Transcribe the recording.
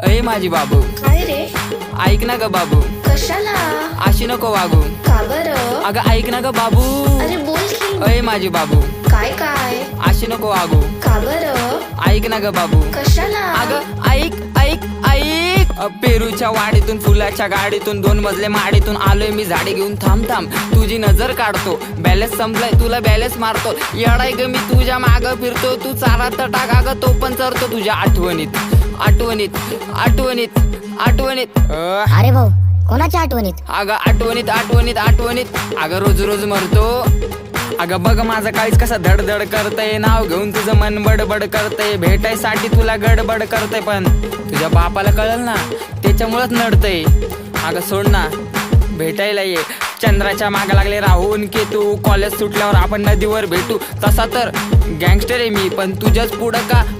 अय माझी बाबू, काय रे? ऐक ना ग बाबू, कशाला? अशी नको वागू. का बरं? अगं ऐक ना ग बाबू. अरे बोल की. अय माझी बाबू, काय काय? अशी नको वागू. का बरं? ऐक ना ग बाबू. कशाला? अगं ऐक ऐक ऐक. पेरूच्या वाडीतून फुलाच्या गाडीतून 2 मजले माडीतून आलोय मी झाडी घेऊन. थांब थांब तुझी नजर काढतो, बॅलेन्स संपलाय तुला बॅलेन्स मारतो. येडाय ग मी तुझ्या माग फिरतो, तू चारा तर टाका ग तो पण चरतो तुझ्या आठवणीत आठवणीत आठवणीत आठवणीत. अरे भाऊ, कोणाच्या आठवणीत? अगं आठवणीत आठवणीत आठवणीत. अगं रोज रोज मरतो. अगं बघ माझं काळीच कसं धडधड करतय, नाव घेऊन तुझं मन बडबड करतय, भेटायसाठी तुला गडबड करतय, पण तुझ्या बापाला कळल ना त्याच्यामुळेच नडतय. अगं सोड ना, भेटायला ये. चंद्राच्या मागे लागले राहून केतू, कॉलेज सुटल्यावर आपण नदीवर भेटू. तसा तर गँगस्टर आहे मी, पण तुझ्याच पुढं का